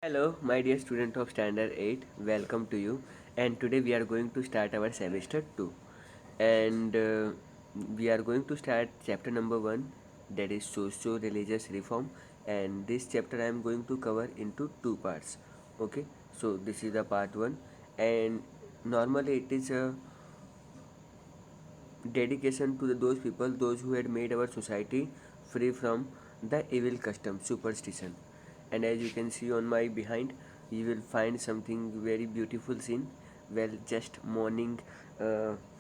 Hello, my dear student of Standard 8. Welcome to you. And today we are going to start our semester 2. And we are going to start chapter number 1, that is socio-religious reform. And this chapter I am going to cover into two parts. Okay, so this is the part 1. And normally it is a dedication to those people, those who had made our society free from the evil custom, superstition. And as you can see on my behind, you will find something very beautiful scene. Well, just morning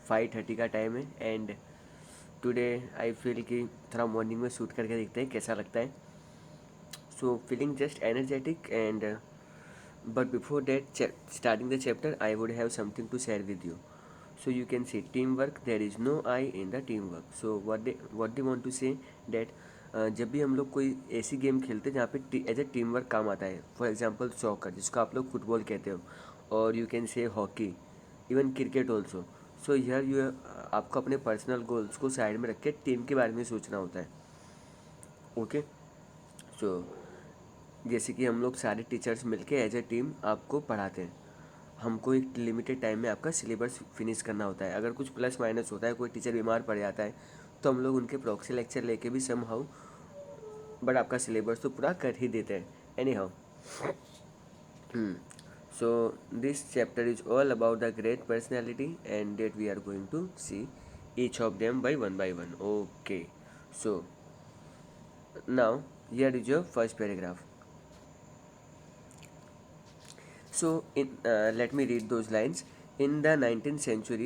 5:30 का time है and today I feel कि थोड़ा morning में shoot करके देखते हैं कैसा लगता है. So feeling just energetic and but before that, starting the chapter, I would have something to share with you. So you can see teamwork. There is no I in the teamwork. So what they want to say that जब भी हम लोग कोई ऐसी game खेलते हैं जहाँ पे एज ए टीम वर्क काम आता है, फॉर एग्जांपल सॉकर जिसको आप लोग फुटबॉल कहते हो, और you can say hockey, even cricket also. So here you आपको अपने पर्सनल गोल्स को साइड में रख के टीम के बारे में सोचना होता है. ओके, सो जैसे कि हम लोग सारे टीचर्स मिलके एज ए टीम आपको पढ़ाते हैं. हमको एक लिमिटेड टाइम में आपका सिलेबस फिनिश करना होता है. अगर कुछ प्लस माइनस होता है, कोई टीचर बीमार पड़ जाता है, तो हम लोग उनके प्रॉक्सी लेक्चर लेके भी सम हाउ बट आपका सिलेबस तो पूरा कर ही देते हैं. Anyhow, so this chapter is all about the great personality and that we are going to see each of them by one. Okay, so now here is your first paragraph. So, let me read those lines. In the 19th century,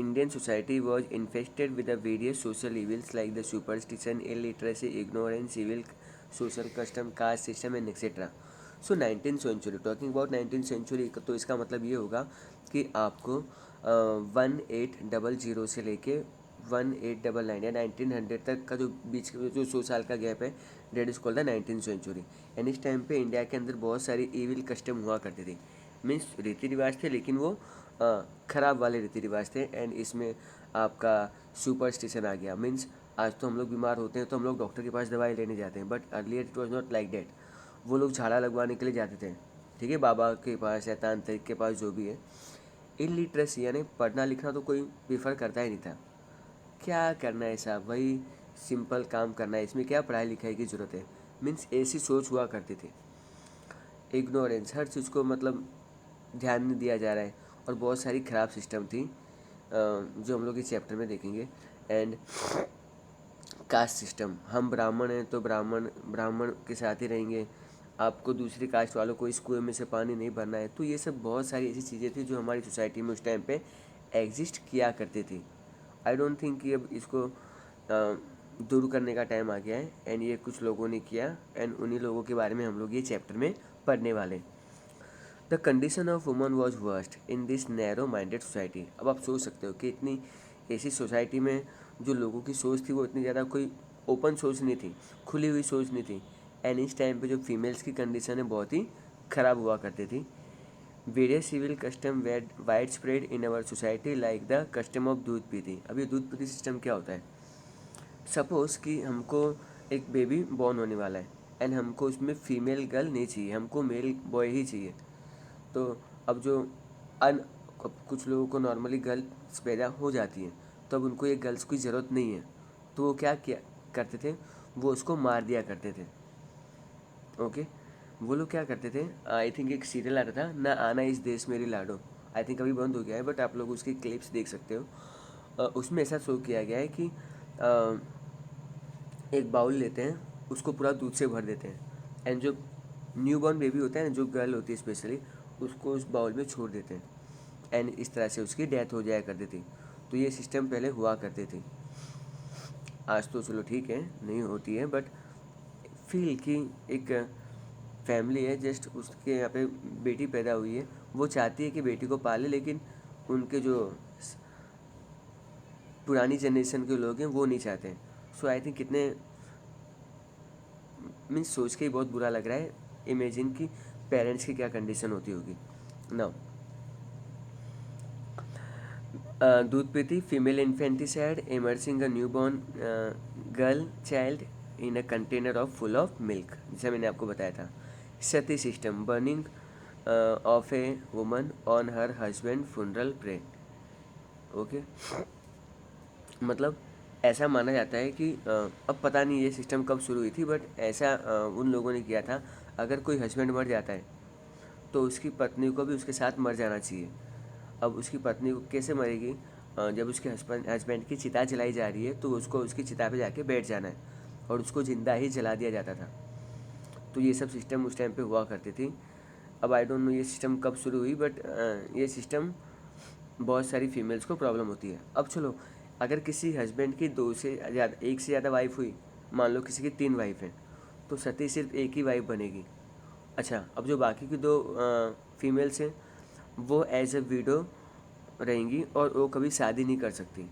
Indian society was infested with the various social evils like the superstition, illiteracy, ignorance, civil social custom, caste system and etc. So 19th century, talking about 19th century, तो इसका मतलब ये होगा कि आपको 1800 से लेके 1899 या 1900 तक का जो बीच जो 100 साल का गैप है, that is called the 19th century. And इस टाइम पे इंडिया के अंदर बहुत सारी ईविल कस्टम हुआ करते थे. मीन्स रीति रिवाज थे, लेकिन वो ख़राब वाले रीति रिवाज थे. एंड इसमें आपका सुपरस्टिशन आ गया. मीन्स आज तो हम लोग बीमार होते हैं तो हम लोग डॉक्टर के पास दवाई लेने जाते हैं, but earlier it was not like that. वो लोग झाड़ा लगवाने के लिए जाते थे, ठीक है, बाबा के पास या तांत्रिक के पास, जो भी है. इलिटरेसी यानी पढ़ना लिखना तो कोई प्रीफर करता ही नहीं था. क्या करना है साहब, वही सिंपल काम करना है, इसमें क्या पढ़ाई लिखाई की ज़रूरत है. मीन्स ऐसी सोच हुआ करती थी. इग्नोरेंस, हर चीज़ को मतलब ध्यान नहीं दिया जा रहा है. और बहुत सारी ख़राब सिस्टम थी जो हम लोग इस चैप्टर में देखेंगे. एंड कास्ट सिस्टम, हम ब्राह्मण हैं तो ब्राह्मण के साथ ही रहेंगे, आपको दूसरी कास्ट वालों को इस कुएं में से पानी नहीं भरना है. तो ये सब बहुत सारी ऐसी चीज़ें थी जो हमारी सोसाइटी में उस टाइम पे एग्जिस्ट किया करती थी. आई डोंट थिंक कि अब इसको दूर करने का टाइम आ गया है. एंड ये कुछ लोगों ने किया एंड उन्हीं लोगों के बारे में हम लोग ये चैप्टर में पढ़ने वाले. The condition of woman was worst in this narrow minded society. अब आप सोच सकते हो कि इतनी ऐसी सोसाइटी में जो लोगों की सोच थी वो इतनी ज़्यादा कोई ओपन सोच नहीं थी, खुली हुई सोच नहीं थी. एंड इस टाइम पे जो फीमेल्स की कंडीशन है बहुत ही ख़राब हुआ करती थी. Various civil custom were wide spread in our society like the custom of doodh peeti. अब ये दूध पीती सिस्टम क्या होता है? सपोज़ कि हमको एक बेबी बॉर्न होने वाला है एंड हमको उसमें फ़ीमेल गर्ल नहीं चाहिए, हमको मेल बॉय ही चाहिए. तो अब जो अन कुछ लोगों को नॉर्मली गर्ल्स पैदा हो जाती हैं, तो अब उनको ये गर्ल्स की ज़रूरत नहीं है, तो वो क्या किया करते थे, वो उसको मार दिया करते थे. ओके, वो लोग क्या करते थे, आई थिंक एक सीरियल आता था ना, आना इस देश मेरी लाडो. आई थिंक अभी बंद हो गया है, बट आप लोग उसकी क्लिप्स देख सकते हो. उसमें ऐसा शो किया गया है कि एक बाउल लेते हैं, उसको पूरा दूध से भर देते हैं, एंड जो न्यू बॉर्न बेबी होता है ना, जो गर्ल होती है स्पेशली, उसको उस बाउल में छोड़ देते हैं. एंड इस तरह से उसकी डेथ हो जाया करती थी. तो ये सिस्टम पहले हुआ करती थी. आज तो चलो ठीक है, नहीं होती है, बट फील कि एक फैमिली है, जस्ट उसके यहाँ पे बेटी पैदा हुई है, वो चाहती है कि बेटी को पाले, लेकिन उनके जो पुरानी जनरेशन के लोग हैं वो नहीं चाहते हैं. सो आई थिंक कितने मीन्स सोच के ही बहुत बुरा लग रहा है. इमेजिन कि पेरेंट्स की क्या कंडीशन होती होगी. नाउ दूध पीती female infanticide immersing a newborn girl child in a container of full of milk, जैसा मैंने आपको बताया था. Sati system, burning of a woman on her husband funeral pyre. Okay, मतलब ऐसा माना जाता है कि अब पता नहीं ये सिस्टम कब शुरू हुई थी, बट ऐसा उन लोगों ने किया था, अगर कोई हस्बैंड मर जाता है तो उसकी पत्नी को भी उसके साथ मर जाना चाहिए। अब उसकी पत्नी को कैसे मरेगी? जब उसके हस्बैंड की चिता जलाई जा रही है तो उसको उसकी चिता पे जाके बैठ जाना है और उसको ज़िंदा ही जला दिया जाता था। तो ये सब सिस्टम उस टाइम पे हुआ करती थी। अब आई डोंट नो ये सिस्टम कब शुरू हुई, बट ये सिस्टम बहुत सारी फीमेल्स को प्रॉब्लम होती है। अब चलो, अगर किसी हस्बैंड की दो से ज़्यादा, एक से ज़्यादा वाइफ हुई, मान लो किसी की 3 वाइफ हैं, तो सती सिर्फ एक ही वाइफ बनेगी। अच्छा, अब जो बाकी की 2 फीमेल्स हैं वो एज ए विडो रहेंगी और वो कभी शादी नहीं कर सकती।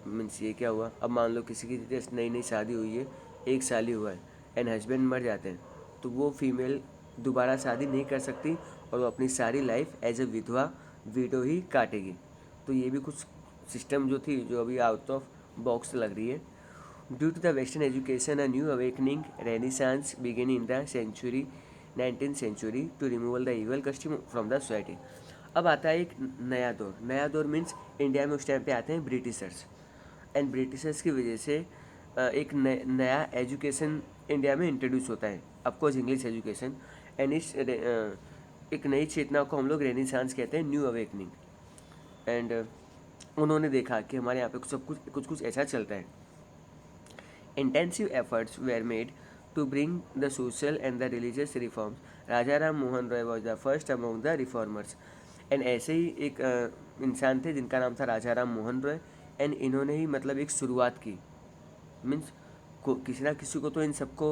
मीन्स ये क्या हुआ? अब मान लो किसी की जस्ट नई नई शादी हुई है, 1 साल ही हुआ है, एंड हस्बैंड मर जाते हैं, तो वो फीमेल दोबारा शादी नहीं कर सकती और वो अपनी सारी लाइफ एज ए विधवा विडो ही काटेगी। तो ये भी कुछ सिस्टम जो थी, जो अभी आउट ऑफ बॉक्स लग रही है। Due to the western education, a new awakening renaissance begin in the century 19th century to removal the evil custom from the society. अब आता है एक नया दौर। नया दौर मीन्स इंडिया में उस टाइम पे आते हैं ब्रिटिशर्स, एंड ब्रिटिशर्स की वजह से एक नया एजुकेशन इंडिया में इंट्रोड्यूस होता है, ऑफकोर्स इंग्लिश एजुकेशन। एंड इस एक नई चेतना को हम लोग रेनिसांस कहते हैं, न्यू अवेकनिंग। एंड उन्होंने देखा कि हमारे यहाँ पे सब कुछ ऐसा चलता है। Intensive efforts were made to bring the social and the religious reforms. Raja Ram Mohan Roy was the first among the reformers. And ऐसे ही एक इंसान थे जिनका नाम था राजा राम मोहन रॉय, एंड इन्होंने ही मतलब एक शुरुआत की। मीन्स किसी ना किसी को तो इन सबको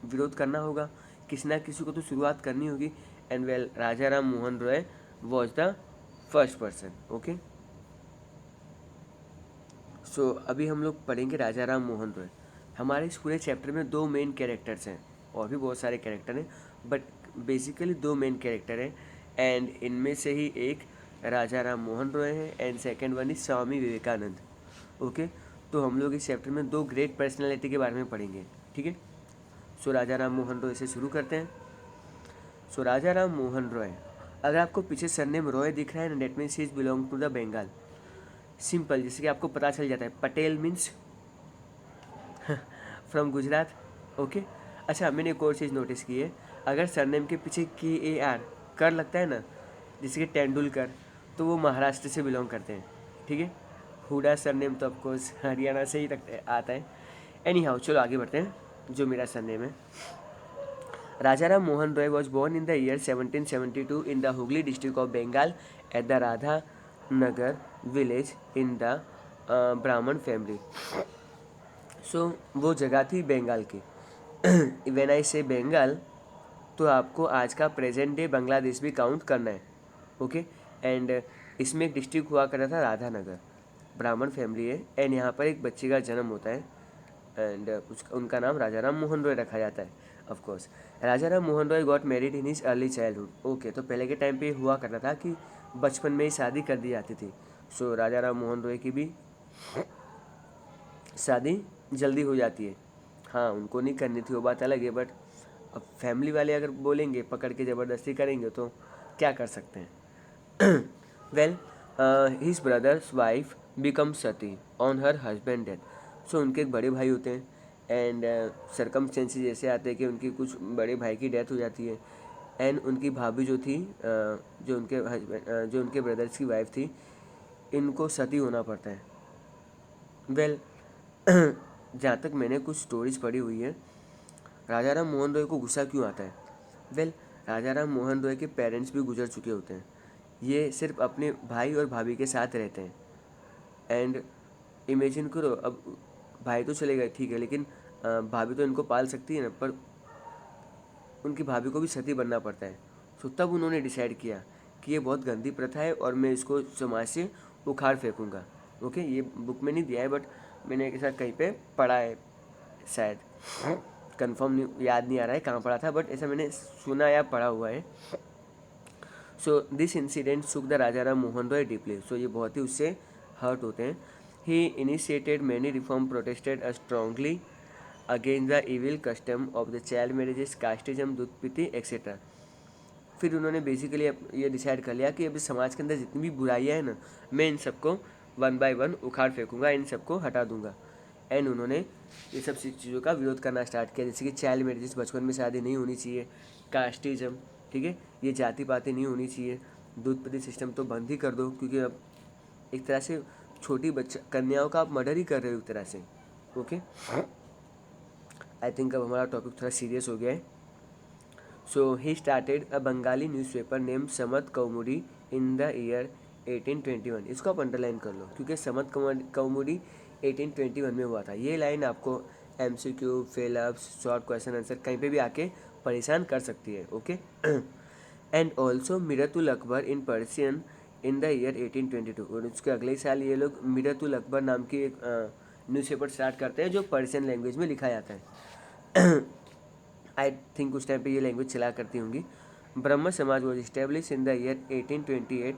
विरोध करना होगा, किसी ना किसी को तो शुरुआत करनी होगी। And well, Raja Ram Mohan Roy was the first person. Okay, so अभी हम लोग पढ़ेंगे राजा राम मोहन रॉय। हमारे इस पूरे चैप्टर में 2 मेन कैरेक्टर्स हैं, और भी बहुत सारे कैरेक्टर हैं, बट बेसिकली 2 मेन कैरेक्टर हैं। एंड इनमें से ही एक राजा राम मोहन रॉय है and second one is Swami Vivekananda. Okay, तो हम लोग इस चैप्टर में 2 ग्रेट पर्सनैलिटी के बारे में पढ़ेंगे। ठीक है, सो राजा राम मोहन रॉय से शुरू करते हैं। सो राजा राम मोहन रॉय, अगर आपको पीछे सरनेम रॉय दिख रहा है ना, that means he is belong to the Bengal. Simple, जैसे कि आपको पता चल जाता है, Patel means from Gujarat. Okay, अच्छा, मैंने एक और चीज़ नोटिस की है, अगर सरनेम के पीछे KAR कर लगता है ना, जैसे कि तेंदुलकर, तो वो महाराष्ट्र से बिलोंग करते हैं। ठीक है, हुडा सरनेम तो ऑफकोर्स हरियाणा से ही आता है। एनी हाउ, चलो आगे बढ़ते हैं। जो मेरा सरनेम है, Rajaram Mohan Roy was born in the year 1772 in the Hooghly district of Bengal at the Radha Nagar village in the Brahmin family. So वो जगह थी बंगाल की। व्हेन आई से बंगाल, तो आपको आज का प्रेजेंट डे बांग्लादेश भी काउंट करना है। ओके, एंड इसमें एक डिस्ट्रिक्ट हुआ करता था राधा नगर, ब्राह्मण फैमिली है, एंड यहाँ पर एक बच्चे का जन्म होता है, एंड उनका नाम राजा राम मोहन रॉय रखा जाता है। Of course, Raja Ram Mohan Roy got married in his early childhood. Okay, तो पहले के टाइम पे हुआ करता था कि बचपन में ही शादी कर दी जाती थी। सो राजा राम मोहन रॉय की भी शादी जल्दी हो जाती है। हाँ, उनको नहीं करनी थी वो बात अलग है, बट अब फैमिली वाले अगर बोलेंगे, पकड़ के ज़बरदस्ती करेंगे, तो क्या कर सकते हैं। Well, his brother's wife become sati on her husband death. So उनके एक बड़े भाई होते हैं, एंड सरकमस्टेंसेस ऐसे आते हैं कि उनकी कुछ बड़े भाई की डेथ हो जाती है, एंड उनकी भाभी जो थी, जो उनके ब्रदर्स की वाइफ थी, इनको सती होना पड़ता है। वेल, जहाँ तक मैंने कुछ स्टोरीज पढ़ी हुई है, राजा राम मोहन रॉय को गुस्सा क्यों आता है? वेल, राजा राम मोहन रॉय के पेरेंट्स भी गुजर चुके होते हैं, ये सिर्फ अपने भाई और भाभी के साथ रहते हैं। एंड इमेजिन करो, अब भाई तो चले गए, ठीक है, लेकिन भाभी तो इनको पाल सकती है ना, पर उनकी भाभी को भी सती बनना पड़ता है। तो तब उन्होंने डिसाइड किया कि ये बहुत गंदी प्रथा है और मैं इसको समाज से उखाड़ फेंकूँगा। ओके, ये बुक में नहीं दिया है, बट मैंने एक साथ कहीं पे पढ़ा है, शायद कंफर्म नहीं, याद नहीं आ रहा है कहाँ पढ़ा था, बट ऐसा मैंने सुना या पढ़ा हुआ है। So this incident shook the Raja Ram Mohan Roy deeply. So ये बहुत ही उससे हर्ट होते हैं। He initiated many reform, protested strongly against the evil custom of the child marriages, casteism, दूध पीती एक्सेट्रा। फिर उन्होंने बेसिकली ये डिसाइड कर लिया कि अभी समाज के अंदर जितनी भी बुराइयाँ हैं ना, मैं इन सबको वन बाय वन उखाड़ फेंकूंगा, इन सबको हटा दूंगा। एंड उन्होंने ये सब चीज़ों का विरोध करना स्टार्ट किया, जैसे कि चाइल्ड मैरिजेस, बचपन में शादी नहीं होनी चाहिए, कास्टिज्म, ठीक है, ये जाति पाति नहीं होनी चाहिए, दूध पति सिस्टम तो बंद ही कर दो, क्योंकि अब एक तरह से छोटी बच्चा कन्याओं का आप मर्डर ही कर रहे हो एक तरह से। ओके, आई थिंक अब हमारा टॉपिक थोड़ा सीरियस हो गया है। So he started a Bengali newspaper name Sambad Kaumudi in the year 1821। इसको आप अंडरलाइन कर लो, क्योंकि समत कौमुदी 1821 में हुआ था। ये लाइन आपको MCQ, fill ups, short question answer कहीं पे भी आके परेशान कर सकती है। Okay, and also Miratul Akbar in Persian in the year 1822। और उसके अगले साल ये लोग मिरतुल अकबर नाम की एक न्यूज़पेपर स्टार्ट करते हैं जो पर्शियन लैंग्वेज में लिखा जाता है। आई थिंक उस टाइम पे ये लैंग्वेज चला करती होंगी। Brahmo Samaj was establish in the year 1828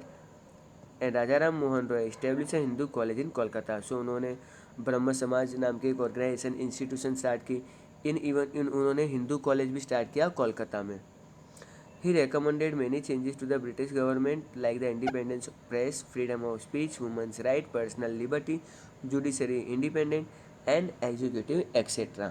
and Raja Ram Mohan Roy establish Hindu College in Kolkata. So उन्होंने ब्रह्म समाज नाम की एक ऑर्गेनाइजेशन इंस्टीट्यूशन स्टार्ट की। उन्होंने हिंदू कॉलेज भी स्टार्ट किया कोलकाता में। ही recommended many changes to the British government like the independence of press, freedom of speech, women's right, personal liberty, judiciary independent and executive etc.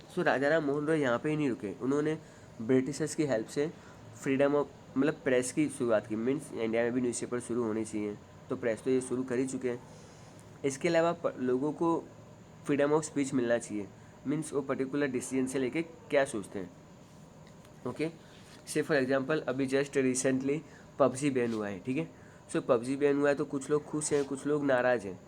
सो राजा राम मोहन रॉय यहाँ पे ही नहीं रुके, उन्होंने ब्रिटिशर्स की हेल्प से फ्रीडम ऑफ मतलब प्रेस की शुरुआत की। मीन्स इंडिया में भी न्यूज़पेपर शुरू होने चाहिए, तो प्रेस तो ये शुरू कर ही चुके हैं। इसके अलावा लोगों को फ्रीडम ऑफ स्पीच मिलना चाहिए, मीन्स वो पर्टिकुलर डिसीजन से लेके क्या सोचते हैं। ओके, से फॉर एग्जांपल अभी जस्ट रिसेंटली पबजी बैन हुआ है, ठीक है। सो पबजी बैन हुआ है तो कुछ लोग खुश हैं, कुछ लोग नाराज़ हैं,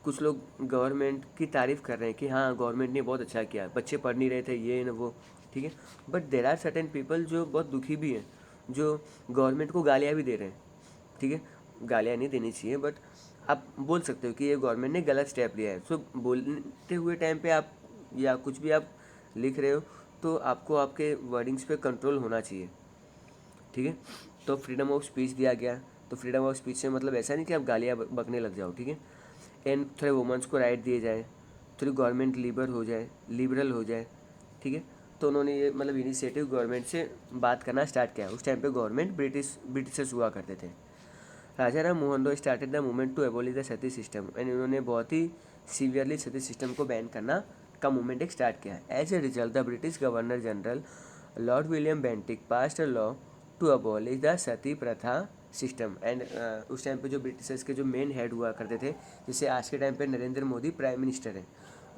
कुछ लोग गवर्नमेंट की तारीफ़ कर रहे हैं कि हाँ गवर्नमेंट ने बहुत अच्छा किया, बच्चे पढ़ नहीं रहे थे ये न वो, ठीक है। But there are certain people जो बहुत दुखी भी हैं, जो गवर्नमेंट को गालियाँ भी दे रहे हैं, ठीक है। गालियाँ नहीं देनी चाहिए, बट आप बोल सकते हो कि ये गवर्नमेंट ने गलत स्टेप लिया है। सो बोलते हुए टाइम पे आप या कुछ भी आप लिख रहे हो तो आपको आपके वर्डिंग्स पे कंट्रोल होना चाहिए, ठीक है। तो फ्रीडम ऑफ स्पीच दिया गया, तो फ्रीडम ऑफ स्पीच से मतलब ऐसा नहीं कि आप गालियाँ बकने लग जाओ, ठीक है। एंड थोड़े वुमेंस को राइट दिए जाए, थोड़ी गवर्नमेंट लिबरल हो जाए, ठीक है। तो उन्होंने ये मतलब इनिशिएटिव गवर्नमेंट से बात करना स्टार्ट किया। उस टाइम पे गवर्नमेंट ब्रिटिशर्स हुआ करते थे। Raja Ram Mohan Roy started the movement to abolish the sati system and इन्होंने बहुत ही सीवियरली सती सिस्टम को बैन करना का मूवमेंट एक स्टार्ट किया। As a result the British governor general Lord William Bentinck passed a law to abolish the sati प्रथा सिस्टम। एंड उस टाइम पे जो ब्रिटिशर्स के जो मेन हेड हुआ करते थे, जैसे आज के टाइम पे नरेंद्र मोदी प्राइम मिनिस्टर हैं,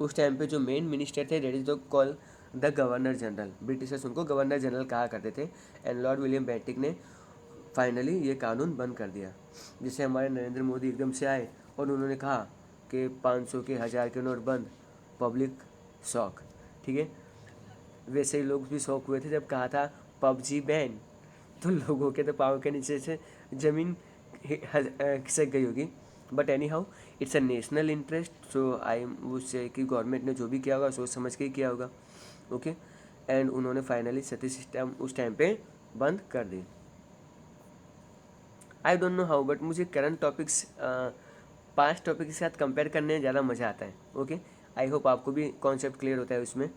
उस टाइम पे जो मेन मिनिस्टर थे that is the call the governor general. Britishers उनको गवर्नर जनरल कहा करते थे। एंड लॉर्ड विलियम बेंटिक ने फाइनली ये कानून बंद कर दिया। जैसे हमारे नरेंद्र मोदी एकदम से आए और उन्होंने कहा कि 500 के 1000 के नोट बंद, पब्लिक शॉक, ठीक है। वैसे ही लोग भी शौक हुए थे जब कहा था पबजी बैन, तो लोगों के तो पाँव के नीचे से ज़मीन खिसक गई होगी। But any how it's a national interest, so I would say कि गवर्नमेंट ने जो भी किया होगा सोच समझ के ही किया होगा। ओके, एंड उन्होंने फाइनली सती सिस्टम उस टाइम पे बंद कर दी। I don't know how, but मुझे करंट टॉपिक्स पास्ट टॉपिक के साथ कंपेयर करने में ज़्यादा मज़ा आता है। ओके, आई होप आपको भी कॉन्सेप्ट क्लियर होता है उसमें।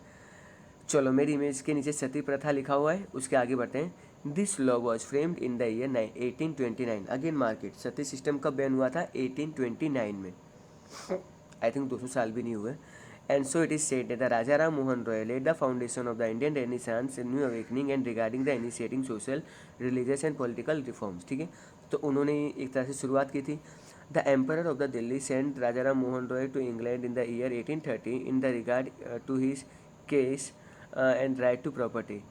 चलो, मेरी इमेज के नीचे सती प्रथा लिखा हुआ है, उसके आगे बढ़ते हैं। This law was framed in the year 1829। Again market, Sati system कब बैन हुआ था? 1829 में। आई थिंक 200 साल भी नहीं हुए। And so it is said that the Raja Ram Mohan Roy laid the foundation of the Indian renaissance, new awakening and regarding the initiating social, religious and political reforms, ठीक है। तो उन्होंने एक तरह से शुरुआत की थी। The emperor of the Delhi sent Raja Ram Mohan Roy to England in the year 1830 in the regard to his case and right to property.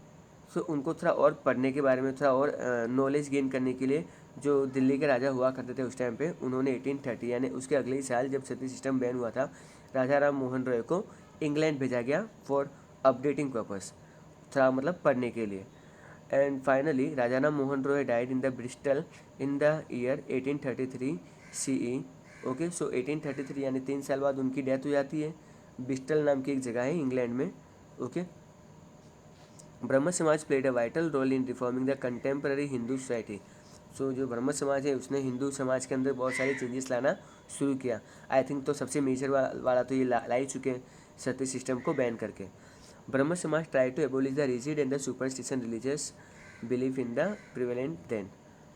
So उनको थोड़ा और पढ़ने के बारे में थोड़ा और नॉलेज गेन करने के लिए, जो दिल्ली के राजा हुआ करते थे उस टाइम पे, उन्होंने 1830 यानी उसके अगले ही साल जब सती सिस्टम बैन हुआ था, राजा राम मोहन रॉय को इंग्लैंड भेजा गया फॉर अपडेटिंग पर्पस, थोड़ा मतलब पढ़ने के लिए। And finally Raja Ram Mohan Roy died in the Bristol in the year 1833 CE। Okay, so 1833 यानी 3 साल बाद उनकी डेथ हो जाती है। ब्रिस्टल नाम की एक जगह है इंग्लैंड में। Okay, Brahmo Samaj played a vital role in reforming the contemporary Hindu society. So जो ब्रह्म समाज है उसने हिंदू समाज के अंदर बहुत सारी चेंजेस लाना शुरू किया। आई थिंक तो सबसे मेजर वाला तो ये ला ही चुके हैं। सती सिस्टम को बैन करके। Brahmo Samaj try to abolish the rigid and the superstition religious belief in the prevalent then.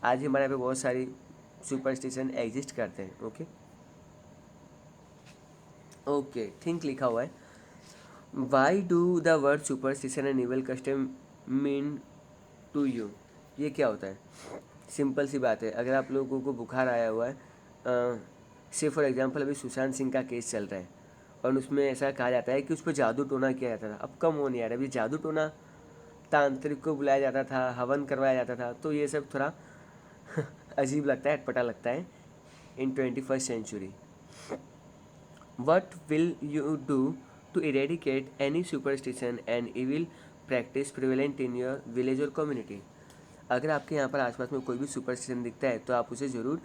आज हमारे यहाँ पे बहुत सारी सुपरस्टिशन एग्जिस्ट करते हैं। ओके ओके, थिंक लिखा हुआ है। Why do the word superstition and evil custom mean to you? ये क्या होता है? सिंपल सी बात है, अगर आप लोगों को बुखार आया हुआ है, से फॉर एग्जांपल अभी सुशांत सिंह का केस चल रहा है और उसमें ऐसा कहा जाता है कि उस पर जादू टोना किया जाता था। अब कम हो नहीं आ रहा, अभी जादू टोना, तांत्रिक को बुलाया जाता था, हवन करवाया जाता था, तो ये सब थोड़ा अजीब लगता है, अटपटा लगता है in 21st century. What will you do to eradicate any superstition and evil practice prevalent in your village or community? अगर आपके यहाँ पर आसपास में कोई भी सुपरस्टिशन दिखता है तो आप उसे ज़रूर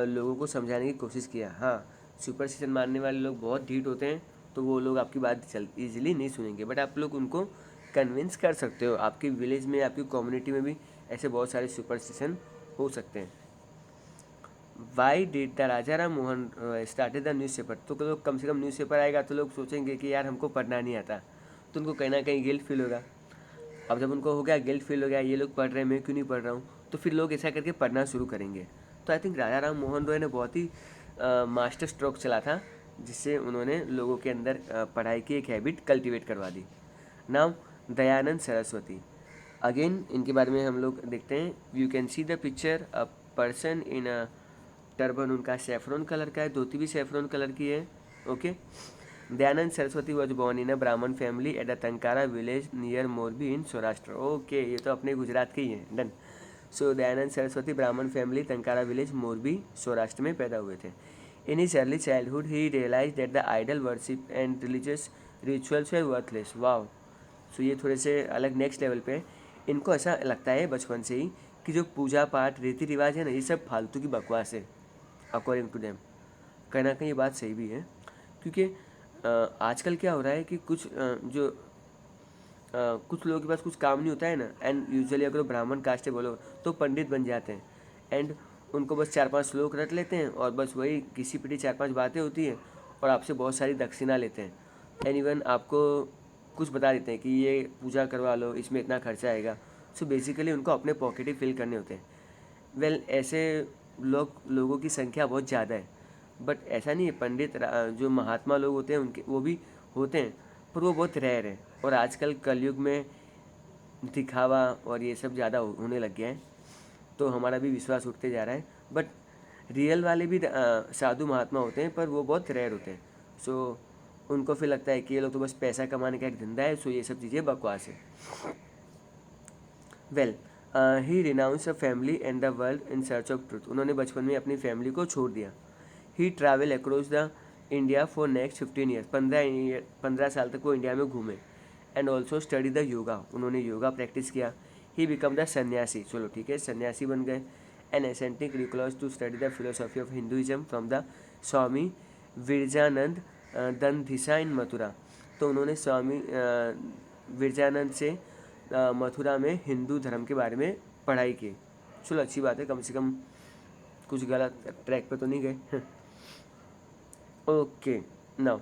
लोगों को समझाने की कोशिश किया। हाँ, सुपरस्टिशन मानने वाले लोग बहुत ढीठ होते हैं, तो वो लोग आपकी बात ईजिली नहीं सुनेंगे, बट आप लोग उनको कन्विंस कर सकते हो। आपकी विलेज में, आपकी कम्युनिटी में भी ऐसे बहुत सारे सुपरस्टिशन हो सकते हैं। Why did the Raja Ram Mohan started the newspaper? तो लोग, कम से कम न्यूज़पेपर आएगा तो लोग सोचेंगे कि यार हमको पढ़ना नहीं आता, तो उनको कहीं ना कहीं गिल्ट फील होगा। अब जब उनको हो गया, गिल्ट फील हो गया, ये लोग पढ़ रहे हैं, मैं क्यों नहीं पढ़ रहा हूँ, तो फिर लोग ऐसा करके पढ़ना शुरू करेंगे। तो आई थिंक राजा राम मोहन रॉय ने बहुत ही मास्टर स्ट्रोक चला था, जिससे उन्होंने लोगों के अंदर पढ़ाई की एक हैबिट कल्टिवेट करवा दी। नाउ दयानंद सरस्वती, अगेन इनके बारे में हम लोग देखते हैं। You can see the picture, a person in a turban, उनका सेफ्रॉन कलर का है, धोती भी सेफ्रॉन कलर की है। Okay, Dayanand Saraswati was born in a Brahmin family at the Tankara village near Morbi in Saurashtra. Okay, ये तो अपने गुजरात के ही हैं, डन। सो दयानंद सरस्वती ब्राह्मण फैमिली, तंकारा विलेज, मोरबी, सौराष्ट्र में पैदा हुए थे। In his early childhood he realize that the idol worship and religious rituals were worthless. Wow, so ये थोड़े से अलग नेक्स्ट लेवल पे। इनको ऐसा लगता है बचपन से ही कि जो पूजा पाठ रीति रिवाज है ना, ये सब फालतू की बकवास है, अकॉर्डिंग टू देम। कहीं ना कहीं ये बात सही भी है, क्योंकि आजकल क्या हो रहा है कि कुछ लोगों के पास कुछ काम नहीं होता है ना, एंड यूजुअली अगर ब्राह्मण कास्ट है बोलो तो पंडित बन जाते हैं, एंड उनको बस 4-5 श्लोक रट लेते हैं और बस वही किसी पीढ़ी 4-5 बातें होती हैं और आपसे बहुत सारी दक्षिणा लेते हैं। एंड इवन आपको कुछ बता देते हैं कि ये पूजा करवा लो, इसमें इतना खर्चा आएगा। सो बेसिकली उनको अपने पॉकेट ही फिल करने होते हैं। वेल, ऐसे लोगों की संख्या बहुत ज़्यादा है, बट ऐसा नहीं है। पंडित जो महात्मा लोग होते हैं उनके, वो भी होते हैं, पर वो बहुत रेयर है। और आजकल कलयुग में दिखावा और ये सब ज़्यादा होने लग गया है, तो हमारा भी विश्वास उठते जा रहा है। बट रियल वाले भी साधु महात्मा होते हैं, पर वो बहुत रेयर होते हैं। सो उनको फिर लगता है कि ये लोग तो बस पैसा कमाने का एक धंधा है, सो ये सब चीज़ें बकवास है। Well, he renounce a family and the world in search of truth. उन्होंने बचपन में अपनी फैमिली को छोड़ दिया। He travel across the India for next 15 years. 15 साल तक वो इंडिया में घूमे। And also study the yoga, उन्होंने योगा प्रैक्टिस किया। ही बिकम द सन्यासी, चलो ठीक है, सन्यासी बन गए। An ascetic recluse to study the philosophy of Hinduism from the Swami Virjanand Dandisha in Mathura. तो उन्होंने स्वामी विरजानंद से मथुरा में हिंदू धर्म के बारे में पढ़ाई की। चलो अच्छी बात है, कम से कम कुछ गलत ट्रैक पे तो नहीं गए। Okay, now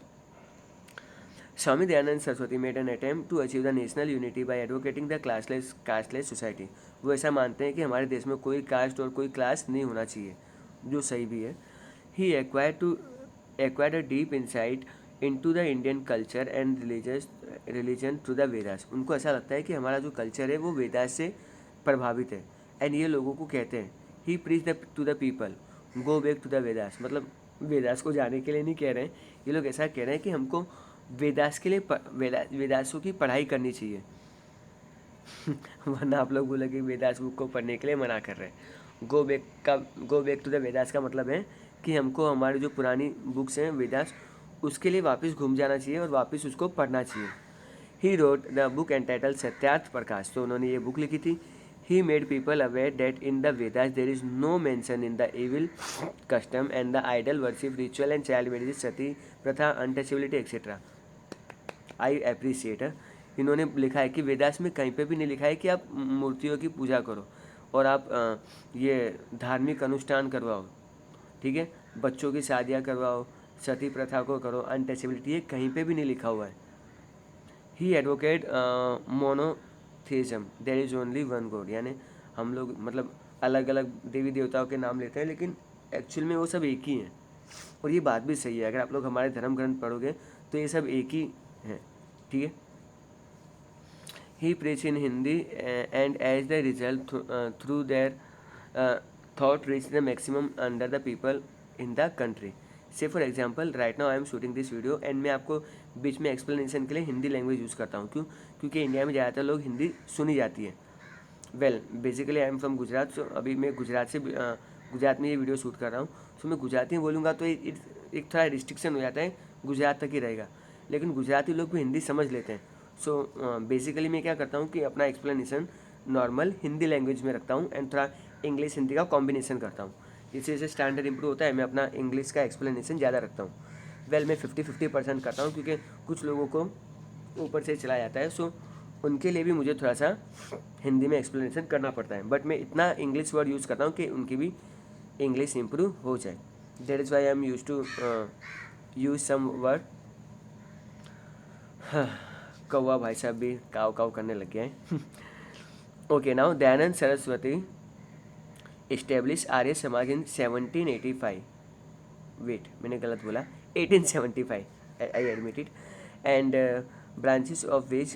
Swami Dayanand Saraswati made an attempt to achieve the national unity by advocating the casteless society. वो ऐसा मानते हैं कि हमारे देश में कोई कास्ट और कोई क्लास नहीं होना चाहिए, जो सही भी है। He acquired a deep insight into the Indian culture and religion through the Vedas. उनको ऐसा लगता है कि हमारा जो कल्चर है वो वेदास से प्रभावित है। एंड ये लोगों को कहते हैं, he preach to the people go back to the Vedas. मतलब वेदास को जाने के लिए नहीं कह रहे हैं, ये लोग ऐसा कह रहे हैं कि हमको वेदास के लिए वेदासों की पढ़ाई करनी चाहिए। वरना आप लोग बोले कि वेदास बुक को पढ़ने के लिए मना कर रहे हैं। Go back to the Vedas का मतलब है कि हमको हमारी जो पुरानी बुक्स हैं वेदास, उसके लिए वापस घूम जाना चाहिए और वापस उसको पढ़ना चाहिए। He wrote the book entitled Satyarth Prakash. तो उन्होंने ये बुक लिखी थी। He made people aware that in the Vedas there is no mention in the evil custom and the idol worship ritual and child marriage, sati प्रथा, अनटचेबिलिटी एक्सेट्रा। I appreciate. इन्होंने लिखा है कि वेदास में कहीं पे भी नहीं लिखा है कि आप मूर्तियों की पूजा करो और आप ये धार्मिक अनुष्ठान करवाओ, ठीक है, बच्चों की शादियाँ करवाओ, सती प्रथा को करो, अनटचेबिलिटी, ये कहीं पे भी नहीं लिखा हुआ है। He advocate monotheism, there is only one God, यानी हम लोग मतलब अलग अलग देवी देवताओं के नाम लेते हैं लेकिन एक्चुअल में वो सब एक ही हैं। और ये बात भी सही है, अगर आप लोग हमारे धर्म ग्रंथ पढ़ोगे तो ये सब एक ही हैं, ठीक है। He preach in Hindi and as the result through their thought reach the maximum under the people in the country. से for example right now I am shooting this video and मैं आपको बीच में एक्सप्लेनेशन के लिए हिंदी लैंग्वेज यूज़ करता हूँ। क्यों? क्योंकि इंडिया में ज़्यादातर लोग हिंदी सुनी जाती है। Well basically I am from Gujarat, so अभी मैं गुजरात से गुजरात में ये वीडियो शूट कर रहा हूँ। सो मैं गुजराती में बोलूँगा तो एक थोड़ा रिस्ट्रिक्शन हो जाता है, गुजरात तक ही रहेगा, लेकिन गुजराती लोग भी हिंदी समझ लेते हैं। सो बेसिकली मैं क्या करता हूँ कि अपना एक्सप्लेनेशन नॉर्मल हिंदी लैंग्वेज में रखता हूँ एंड थोड़ा इंग्लिश हिंदी का कॉम्बिनेशन करता हूँ। इससे जैसे स्टैंडर्ड इंप्रूव होता है, मैं अपना इंग्लिश का एक्सप्लेनेशन ज़्यादा रखता हूँ। वेल मैं 50-50% करता हूँ क्योंकि कुछ लोगों को ऊपर से चला जाता है, सो उनके लिए भी मुझे थोड़ा सा हिंदी में एक्सप्लेनेशन करना पड़ता है। बट मैं इतना इंग्लिश वर्ड यूज़ करता हूँ कि उनकी भी इंग्लिश इंप्रूव हो जाए। That is why I am use to use some word. कौवा भाई साहब भी काव काव करने लग गया है। Okay now Dayanand Saraswati establish Arya Samaj in 1785। Wait मैंने गलत बोला, 1875, I admit it. And branches of which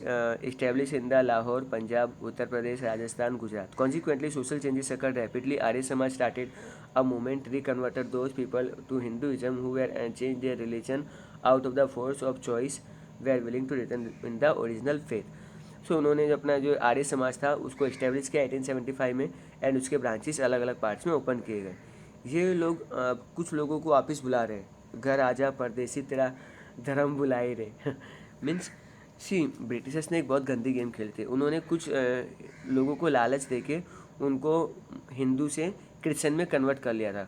established in the Lahore, Punjab, Uttar Pradesh, Rajasthan, Gujarat. Consequently, social changes occurred rapidly. Arya Samaj started a movement, reconverted those people to Hinduism who were changed their religion out of the force of choice, were willing to return in the original faith. सो उन्होंने जो अपना जो आर्य समाज था उसको establish किया 1875 में and उसके branches अलग अलग पार्ट्स में ओपन किए गए। ये लोग कुछ लोगों को वापस बुला रहे हैं, घर आजा परदेसी तेरा धर्म बुलाए रहे। मीन्स सी ब्रिटिशर्स ने एक बहुत गंदी गेम खेली थी। उन्होंने कुछ लोगों को लालच देके उनको हिंदू से क्रिश्चियन में कन्वर्ट कर लिया था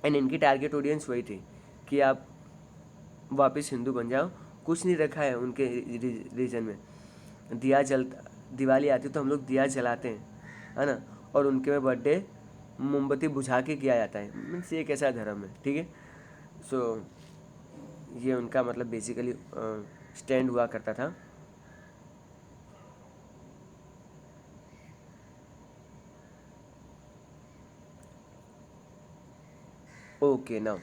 एंड इनकी टारगेट ऑडियंस वही थी कि आप वापस हिंदू बन जाओ। कुछ नहीं रखा है उनके रीजन में। दिया जलता, दिवाली आती तो हम लोग दिया जलाते हैं, है ना, और उनके में बर्थडे मोमबत्ती बुझा के किया जाता है। मीन्स ये कैसा धर्म है, ठीक है। सो ये उनका मतलब बेसिकली स्टैंड हुआ करता था। Okay now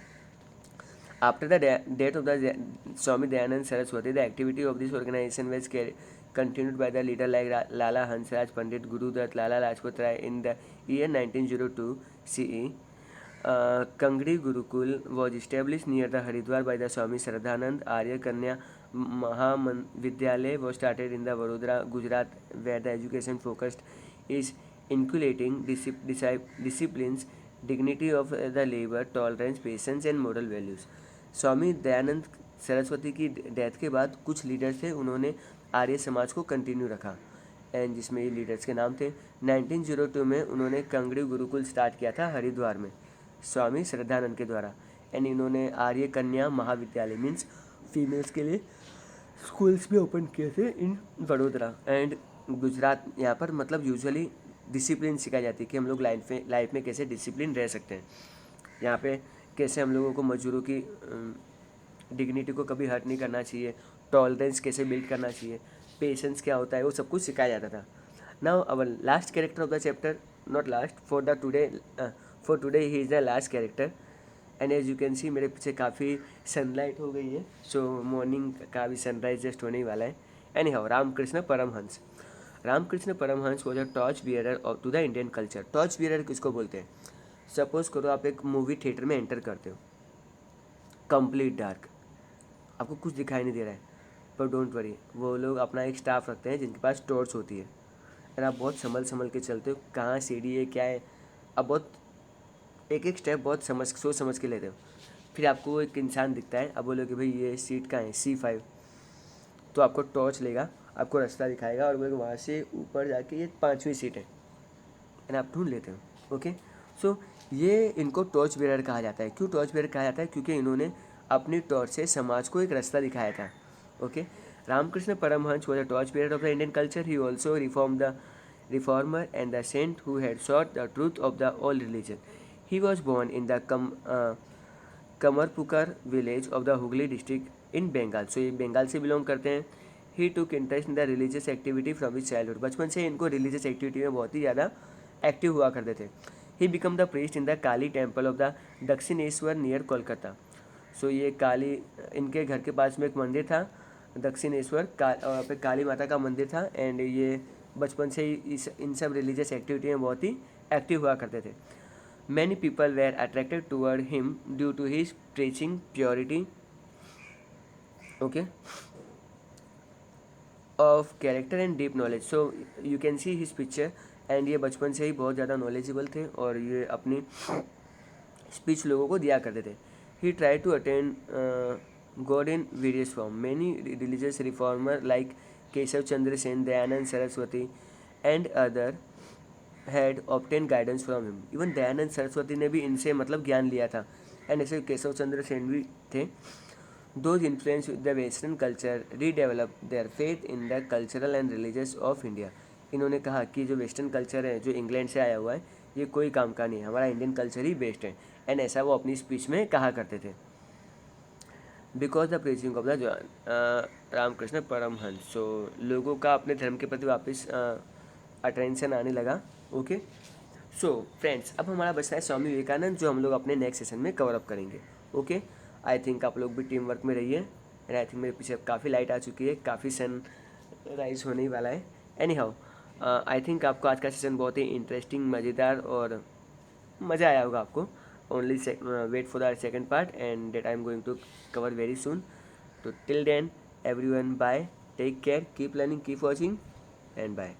after the death of the Swami Dayanand Saraswati, the activity of this organization was continued by the leader like Lala Hansraj Pandit, Guru Dutt, Lala Lajpat Rai in the year 1902 CE. Kangdi Gurukul was established near the Haridwar by the Swami Shraddhanand. Arya Kanya Mahavidyalaya was started in the Vadodara, Gujarat, where the education focused is inculcating disciplines, dignity of the labor, tolerance, patience and moral values. स्वामी दयानंद सरस्वती की death के बाद कुछ leaders थे, उन्होंने आर्य समाज को continue रखा and जिसमें ये लीडर्स के नाम थे। 1902 में उन्होंने कंगड़ी गुरुकुल स्टार्ट किया था हरिद्वार में स्वामी श्रद्धानंद के द्वारा एंड इन्होंने आर्य कन्या महाविद्यालय मीन्स फीमेल्स के लिए स्कूल्स भी ओपन किए थे इन वडोदरा एंड गुजरात। यहाँ पर मतलब यूजुअली डिसिप्लिन सिखाई जाती है कि हम लोग लाइफ में कैसे डिसिप्लिन रह सकते हैं। यहाँ पे कैसे हम लोगों को मजदूरों की डिग्निटी को कभी हर्ट नहीं करना चाहिए, टॉलरेंस कैसे बिल्ड करना चाहिए, पेशेंस क्या होता है, वो सब कुछ सिखाया जाता था। Now our last character of the chapter, not last for today he is the last character and as you can see मेरे पीछे काफ़ी सनलाइट हो गई है, सो मॉर्निंग का भी सनराइज जस्ट होने ही वाला है। Anyhow Ramakrishna Paramhansa. Ramakrishna Paramhansa was a torch bearer to the Indian culture. Torch bearer किसको बोलते हैं? सपोज करो आप एक मूवी थिएटर में एंटर करते हो, कंप्लीट डार्क, आपको कुछ दिखाई नहीं दे रहा है, पर डोंट वरी, वो लोग अपना एक स्टाफ रखते हैं जिनके पास टॉर्च होती है और आप बहुत संभल के चलते हो, कहाँ सीढ़ी है क्या है, अब बहुत एक एक स्टेप बहुत सोच समझ के लेते हो। फिर आपको एक इंसान दिखता है, अब बोलोगे भाई ये सीट कहाँ है, C5, तो आपको टॉर्च लेगा, आपको रास्ता दिखाएगा और बोलोगे वहाँ से ऊपर जाके ये 5वीं सीट है एंड आप ढूंढ लेते हो। ओके, सो ये इनको टॉर्च बेरर कहा जाता है। क्यों टॉर्च बेरर कहा जाता है? क्योंकि इन्होंने अपनी टॉर्च से समाज को एक रास्ता दिखाया था। Okay, Ramakrishna Paramhansa was a torch bearer of the Indian culture. He also reformer and the saint who had sought the truth of the all religion. He was born in the Kamarpukar village of the Hooghly district in Bengal. So ये बंगाल से belong करते हैं। He took interest in the religious activity from his childhood. बचपन से इनको religious activity में बहुत ही ज़्यादा एक्टिव हुआ करते थे। He become the priest in the Kali temple of the Dakshineswar near Kolkata. So ये काली, इनके घर के पास में एक मंदिर था दक्षिणेश्वर पे काली माता का मंदिर था। एंड ये बचपन से ही इन सब रिलीजियस एक्टिविटी में बहुत ही एक्टिव हुआ करते थे। Many people were attracted toward him due to his preaching purity okay of character and deep knowledge. So you can see his picture. And ये बचपन से ही बहुत ज़्यादा नॉलेजेबल थे और ये अपनी स्पीच लोगों को दिया करते थे। He try to attend God in various form. Many religious reformer like Keshav Chandra Sen, Dayanand Saraswati and other had obtain guidance from him. Even Dayanand Saraswati ने भी इनसे मतलब ज्ञान लिया था। एंड ऐसे केशव चंद्र सेन भी थे। Those influence with the western culture redevelop their faith in the cultural and religious of India. इन्होंने कहा कि जो वेस्टर्न कल्चर है, जो इंग्लैंड से आया हुआ है, ये कोई काम का नहीं है, हमारा इंडियन कल्चर ही बेस्ट है। एंड ऐसा वो अपनी स्पीच में कहा करते थे। Because the preaching of the Ramakrishna Paramhansa. So लोगों का अपने धर्म के प्रति वापस अटेंशन आने लगा। ओके, सो फ्रेंड्स, अब हमारा बचता है स्वामी विवेकानंद, जो हम लोग अपने नेक्स्ट सेशन में कवर अप करेंगे। ओके, आई थिंक आप लोग भी टीम वर्क में रहिए। एंड आई थिंक मेरे पीछे काफ़ी लाइट आ चुकी है, काफ़ी सन राइज होने ही वाला है। एनी हाउ, आई थिंक आपको आज का सेशन बहुत ही इंटरेस्टिंग, मज़ेदार और मज़ा आया होगा आपको। Only wait for the second part and that I am going to cover very soon. तो till then everyone, bye, take care, keep learning, keep watching and bye.